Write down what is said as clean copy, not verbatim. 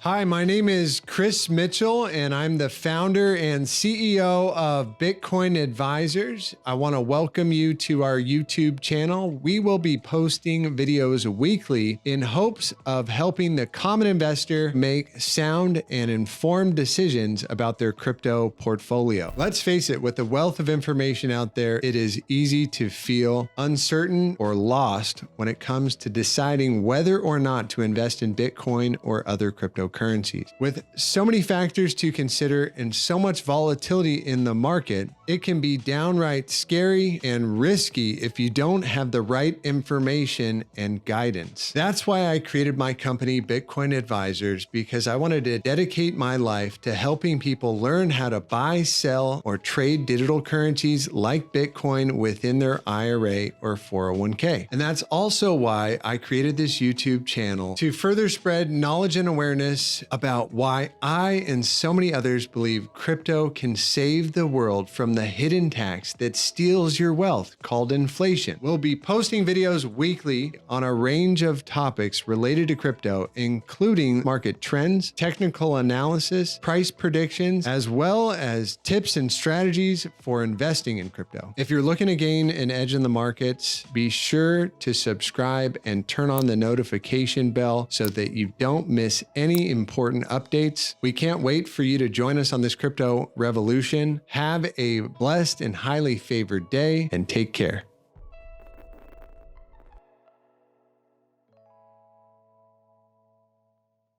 Hi, my name is Chris Mitchell, and I'm the founder and CEO of Bitcoin Advisors. I want to welcome you to our YouTube channel. We will be posting videos weekly in hopes of helping the common investor make sound and informed decisions about their crypto portfolio. Let's face it, with the wealth of information out there, it is easy to feel uncertain or lost when it comes to deciding whether or not to invest in Bitcoin or other cryptocurrencies. With so many factors to consider and so much volatility in the market, it can be downright scary and risky if you don't have the right information and guidance. That's why I created my company, Bitcoin Advisors, because I wanted to dedicate my life to helping people learn how to buy, sell, or trade digital currencies like Bitcoin within their IRA or 401k. And that's also why I created this YouTube channel to further spread knowledge and awareness about why I and so many others believe crypto can save the world from the hidden tax that steals your wealth called inflation. We'll be posting videos weekly on a range of topics related to crypto, including market trends, technical analysis, price predictions, as well as tips and strategies for investing in crypto. If you're looking to gain an edge in the markets, be sure to subscribe and turn on the notification bell so that you don't miss any important updates. We can't wait for you to join us on this crypto revolution. Have a blessed and highly favored day, and take care.